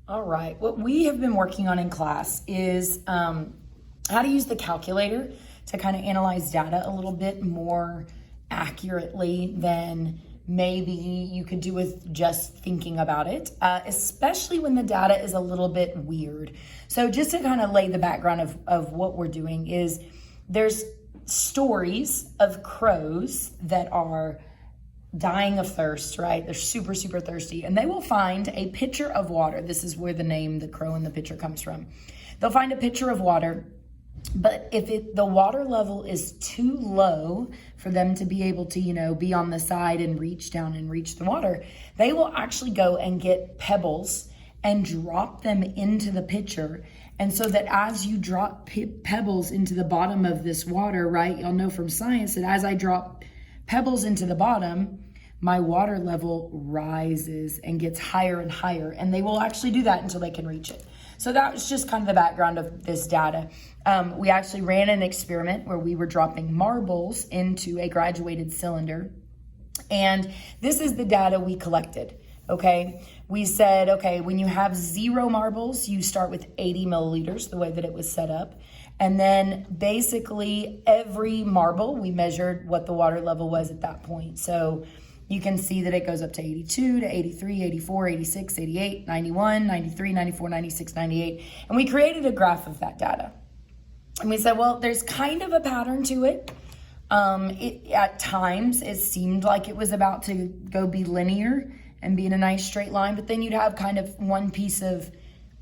All right, what we have been working on in class is how to use the calculator to kind of analyze data a little bit more accurately than maybe you could do with just thinking about it, especially when the data is a little bit weird. So just to kind of lay the background of what we're doing is there's stories of crows that are dying of thirst, right? They're super, super thirsty, and they will find a pitcher of water. This is where the name, the crow in the pitcher, comes from. They'll find a pitcher of water, but if the water level is too low for them to be able to, be on the side and reach down and reach the water, they will actually go and get pebbles and drop them into the pitcher. And so that as you drop pebbles into the bottom of this water, right, y'all know from science that as I drop pebbles into the bottom, my water level rises and gets higher and higher, and they will actually do that until they can reach it. So that was just kind of the background of this data. We actually ran an experiment where we were dropping marbles into a graduated cylinder, and this is the data we collected, okay? We said, okay, when you have 0 marbles, you start with 80 milliliters, the way that it was set up. And then basically every marble, we measured what the water level was at that point. So you can see that it goes up to 82, to 83, 84, 86, 88, 91, 93, 94, 96, 98. And we created a graph of that data. And we said, well, there's kind of a pattern to it. At times, it seemed like it was about to go be linear and be in a nice straight line, but then you'd have kind of one piece of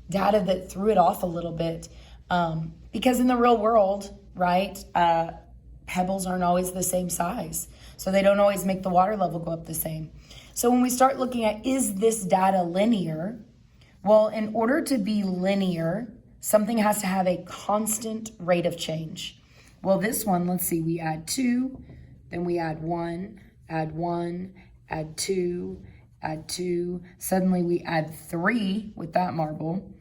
data that threw it off a little bit. Because in the real world, right, pebbles aren't always the same size. So they don't always make the water level go up the same. So when we start looking at, is this data linear? Well, in order to be linear, something has to have a constant rate of change. Well, this one, let's see, we add 2, then we add 1, add 1, add 2, add 2. Suddenly we add 3 with that marble.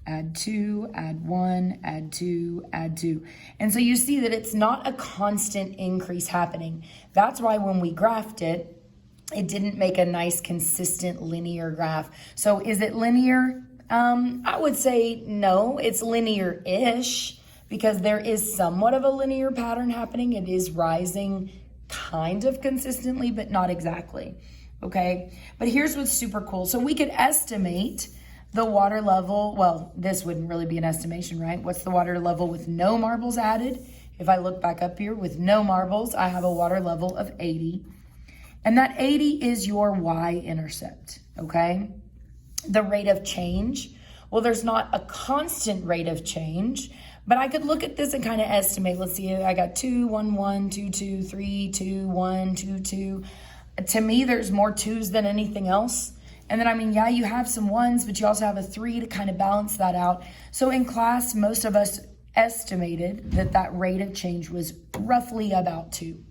Add 2, add 1, add 2, add 2. And so you see that it's not a constant increase happening. That's why when we graphed it, it didn't make a nice, consistent linear graph. So is it linear? I would say no, it's linear-ish because there is somewhat of a linear pattern happening. It is rising kind of consistently, but not exactly, okay? But here's what's super cool. So we could estimate the water level. Well, this wouldn't really be an estimation, right? What's the water level with no marbles added? If I look back up here with no marbles, I have a water level of 80. And that 80 is your y-intercept, okay? The rate of change. Well, there's not a constant rate of change, but I could look at this and kind of estimate. Let's see, I got 2, 1, 1, 2, 2, 3, 2, 1, 2, 2. To me, there's more 2s than anything else. And then, yeah, you have some 1s, but you also have a 3 to kind of balance that out. So in class, most of us estimated that rate of change was roughly about 2.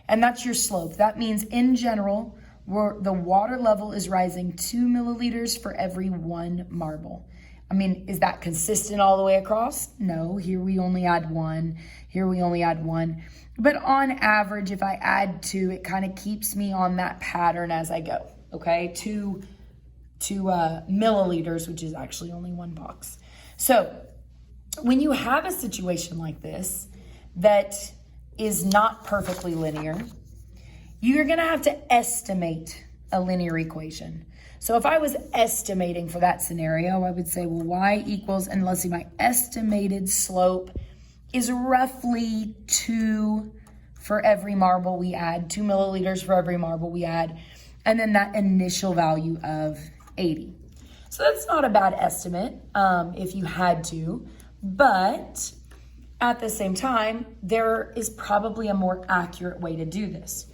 And that's your slope. That means in general, the water level is rising 2 milliliters for every 1 marble. Is that consistent all the way across? No, here we only add 1. Here we only add 1. But on average, if I add 2, it kind of keeps me on that pattern as I go. Okay, 2 milliliters, which is actually only 1 box. So when you have a situation like this that is not perfectly linear, you're gonna have to estimate a linear equation. So if I was estimating for that scenario, I would say, well, y equals, and let's see, my estimated slope is roughly 2 for every marble we add, 2 milliliters for every marble we add, and then that initial value of 80. So that's not a bad estimate if you had to, but at the same time, there is probably a more accurate way to do this.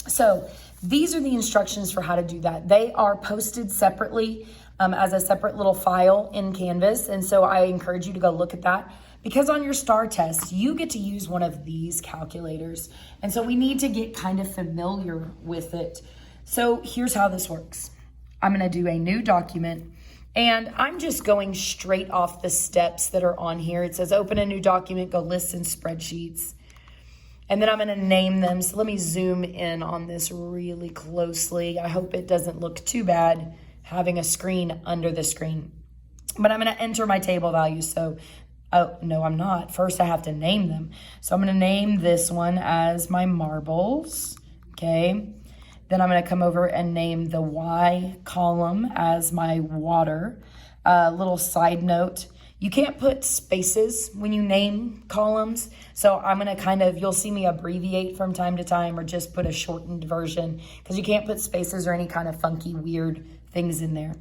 So these are the instructions for how to do that. They are posted separately as a separate little file in Canvas, and so I encourage you to go look at that. Because on your STAR test, you get to use one of these calculators, and so we need to get kind of familiar with it. So here's how this works. I'm gonna do a new document, and I'm just going straight off the steps that are on here. It says open a new document, go lists and spreadsheets. And then I'm gonna name them. So let me zoom in on this really closely. I hope it doesn't look too bad having a screen under the screen. but I'm going to enter my table values. So, oh, no, I'm not. First, I have to name them. So I'm going to name this one as my marbles, okay? Then I'm going to come over and name the Y column as my water. Little side note, you can't put spaces when you name columns. So I'm going to kind of, you'll see me abbreviate from time to time or just put a shortened version because you can't put spaces or any kind of funky, weird things in there.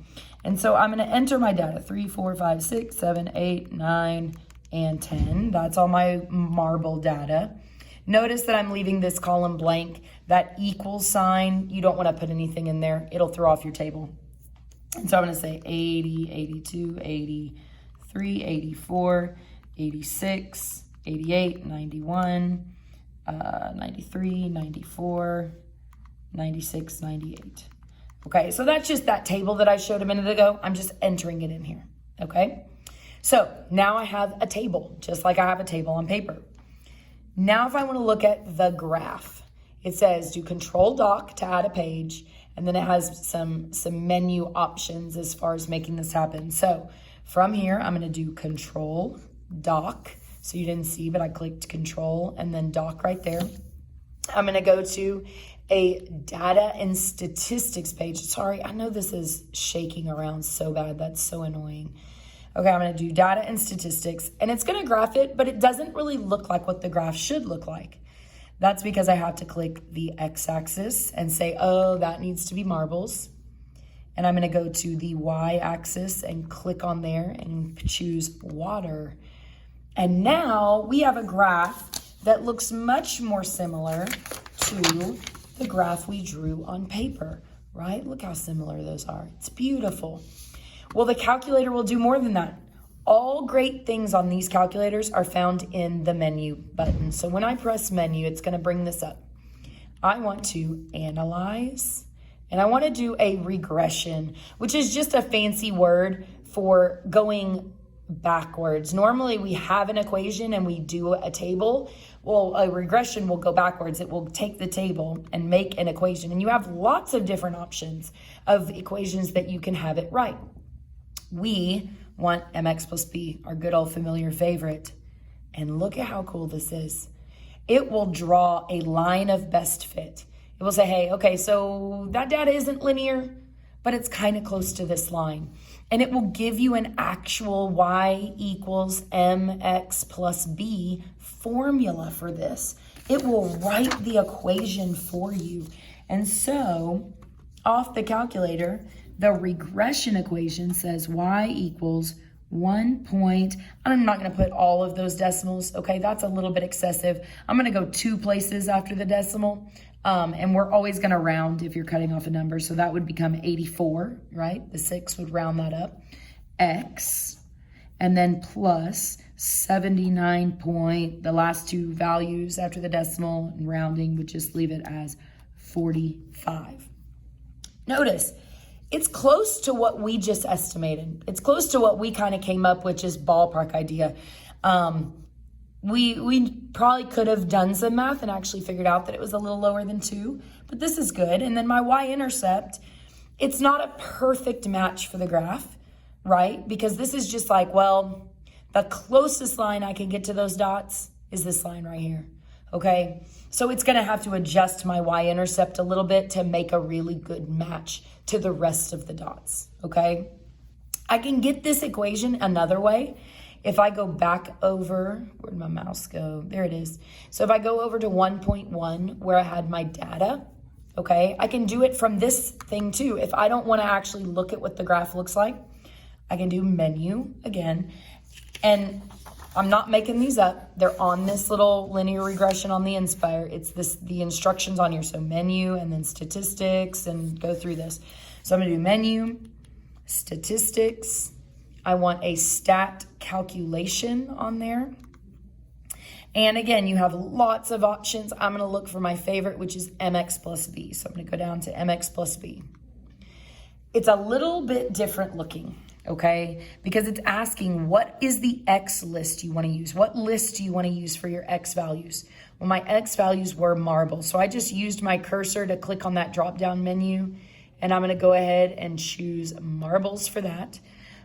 And so I'm going to enter my data, 3, 4, 5, 6, 7, 8, 9, and 10. That's all my marble data. Notice that I'm leaving this column blank. That equals sign, you don't want to put anything in there. It'll throw off your table. And so I'm going to say 80, 82, 83, 84, 86, 88, 91, 93, 94, 96, 98. Okay, so that's just that table that I showed a minute ago. I'm just entering it in here, okay? So now I have a table, just like I have a table on paper. Now if I want to look at the graph, it says do Control Dock to add a page, and then it has some menu options as far as making this happen. So from here, I'm going to do Control Dock. So you didn't see, but I clicked Control and then Dock right there. I'm going to go to a data and statistics page. Sorry, I know this is shaking around so bad. That's so annoying. Okay, I'm going to do data and statistics, and it's going to graph it, but it doesn't really look like what the graph should look like. That's because I have to click the x-axis and say, oh, that needs to be marbles. And I'm going to go to the y-axis and click on there and choose water. And now we have a graph that looks much more similar to the graph we drew on paper, right? Look how similar those are. It's beautiful. Well, the calculator will do more than that. All great things on these calculators are found in the menu button. So when I press menu, it's going to bring this up. I want to analyze, and I want to do a regression, which is just a fancy word for going backwards. Normally we have an equation and we do a table. Well, a regression will go backwards. It will take the table and make an equation. And you have lots of different options of equations that you can have it right. We want mx plus b, our good old familiar favorite. And look at how cool this is. It will draw a line of best fit. It will say, hey, okay, so that data isn't linear, but it's kind of close to this line. And it will give you an actual y equals mx plus b formula for this. It will write the equation for you. And so off the calculator, the regression equation says y equals 1 point. I'm not going to put all of those decimals. Okay, that's a little bit excessive. I'm going to go 2 places after the decimal. And we're always going to round if you're cutting off a number. So that would become 84, right? The 6 would round that up. X, and then plus 79 point, the last 2 values after the decimal and rounding would just leave it as 45. Notice, it's close to what we just estimated. It's close to what we kind of came up with, just ballpark idea. We probably could have done some math and actually figured out that it was a little lower than 2, but this is good. And then my y-intercept, it's not a perfect match for the graph, right? Because this is just like, well, the closest line I can get to those dots is this line right here, okay? So it's gonna have to adjust my y-intercept a little bit to make a really good match to the rest of the dots, okay? I can get this equation another way. If I go back over, where'd my mouse go? There it is. So if I go over to 1.1 where I had my data, okay, I can do it from this thing too. If I don't wanna actually look at what the graph looks like, I can do menu again. And I'm not making these up. They're on this little linear regression on the Nspire. It's the instructions on here. So menu and then statistics and go through this. So I'm gonna do menu, statistics. I want a stat calculation on there. And again, you have lots of options. I'm gonna look for my favorite, which is mx plus b. So I'm gonna go down to mx plus b. It's a little bit different looking, okay? Because it's asking, what is the X list you wanna use? What list do you wanna use for your X values? Well, my X values were marbles. So I just used my cursor to click on that drop-down menu, and I'm gonna go ahead and choose marbles for that.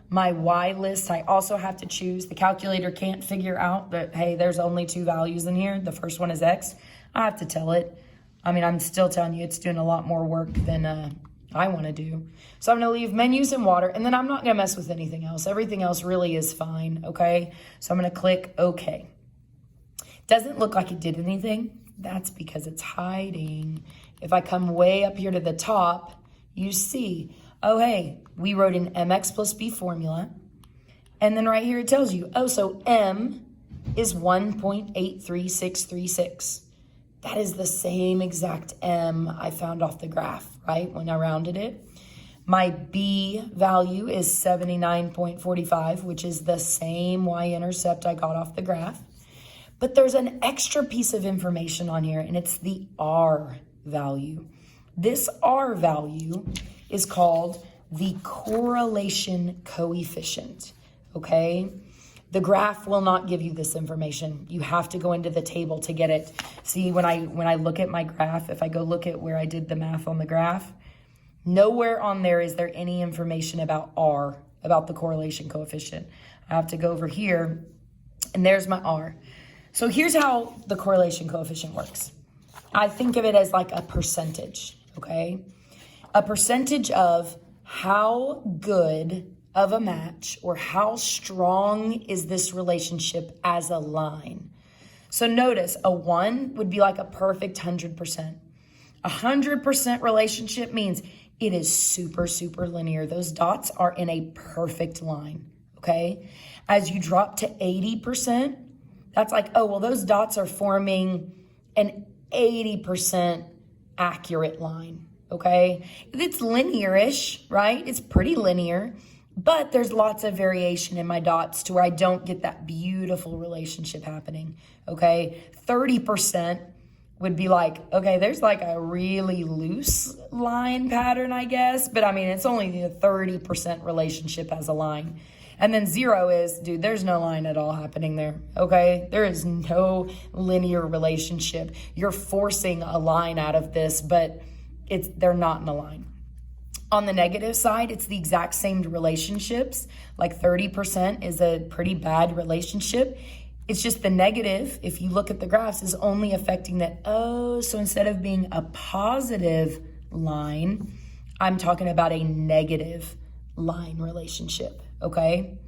My Y list, I also have to choose. The calculator can't figure out that, hey, there's only 2 values in here. The first one is X. I have to tell it. I mean, I'm still telling you it's doing a lot more work than I want to do. So I'm going to leave menus and water, and then I'm not going to mess with anything else. Everything else really is fine, okay? So I'm going to click OK. Doesn't look like it did anything. That's because it's hiding. If I come way up here to the top, you see, oh, hey, we wrote an mx plus b formula. And then right here it tells you, oh, so m is 1.83636. That is the same exact m I found off the graph, right, when I rounded it. My b value is 79.45, which is the same y-intercept I got off the graph. But there's an extra piece of information on here, and it's the r value. This r value is called the correlation coefficient, okay? The graph will not give you this information. You have to go into the table to get it. See, when I look at my graph, if I go look at where I did the math on the graph, nowhere on there is there any information about r, about the correlation coefficient. I have to go over here, and there's my r. So here's how the correlation coefficient works. I think of it as like a percentage, okay? A percentage of how good of a match or how strong is this relationship as a line. So notice a 1 would be like a perfect 100%. 100% relationship means it is super, super linear. Those dots are in a perfect line, okay? As you drop to 80%, that's like, oh, well, those dots are forming an 80% accurate line, okay? It's linear-ish, right? It's pretty linear, but there's lots of variation in my dots to where I don't get that beautiful relationship happening, okay? 30% would be like, okay, there's like a really loose line pattern, I guess, but I mean, it's only a 30% relationship as a line. And then 0 is, dude, there's no line at all happening there, okay? There is no linear relationship. You're forcing a line out of this, but they're not in a line. On the negative side, it's the exact same relationships. Like 30% is a pretty bad relationship. It's just the negative, if you look at the graphs, is only affecting that, oh, so instead of being a positive line, I'm talking about a negative line relationship. Okay,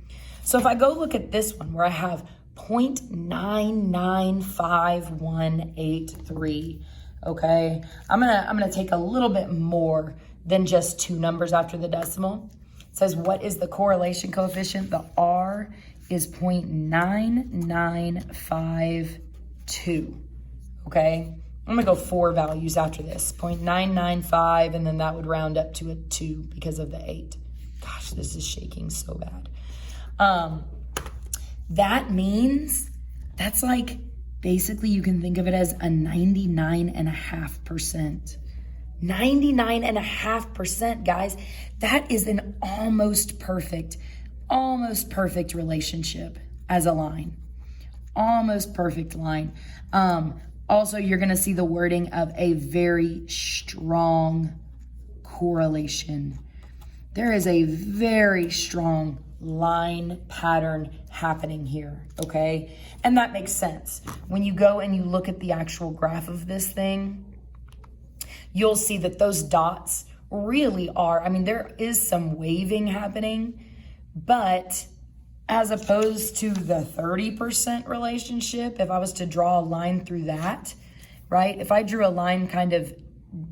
so if I go look at this one where I have 0.995183, okay, I'm gonna take a little bit more than just 2 numbers after the decimal. It says, what is the correlation coefficient? The R is 0.9952, okay? I'm gonna go 4 values after this, 0.995, and then that would round up to a 2 because of the 8. Gosh, this is shaking so bad. That means that's like, basically you can think of it as a 99.5%. 99.5%, guys. That is an almost perfect relationship as a line. Almost perfect line. Also, you're going to see the wording of a very strong correlation. There is a very strong line pattern happening here, okay? And that makes sense. When you go and you look at the actual graph of this thing, you'll see that those dots really are, I mean, there is some waving happening, but as opposed to the 30% relationship, if I was to draw a line through that, right? If I drew a line kind of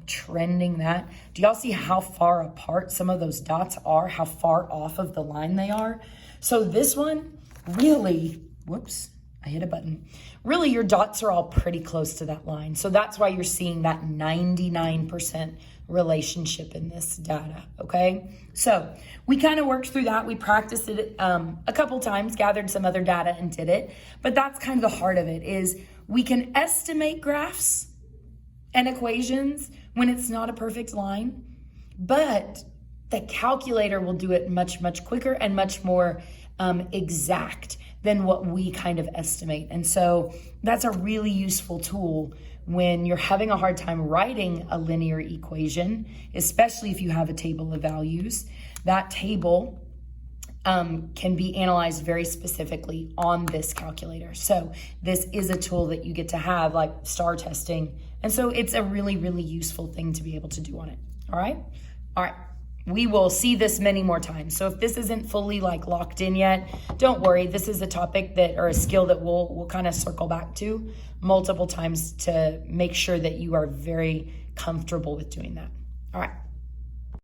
trending that, do y'all see how far apart some of those dots are, how far off of the line they are? So this one really, whoops, I hit a button. Really, your dots are all pretty close to that line. So that's why you're seeing that 99% relationship in this data, okay? So we kind of worked through that. We practiced it a couple times, gathered some other data and did it. But that's kind of the heart of it, is we can estimate graphs and equations when it's not a perfect line, but the calculator will do it much, much quicker and much more exact than what we kind of estimate. And so that's a really useful tool when you're having a hard time writing a linear equation, especially if you have a table of values. That table can be analyzed very specifically on this calculator. So this is a tool that you get to have, like star testing. And so it's a really, really useful thing to be able to do on it. All right. We will see this many more times. So if this isn't fully like locked in yet, don't worry. This is a topic that, or a skill that we'll kind of circle back to multiple times to make sure that you are very comfortable with doing that. All right.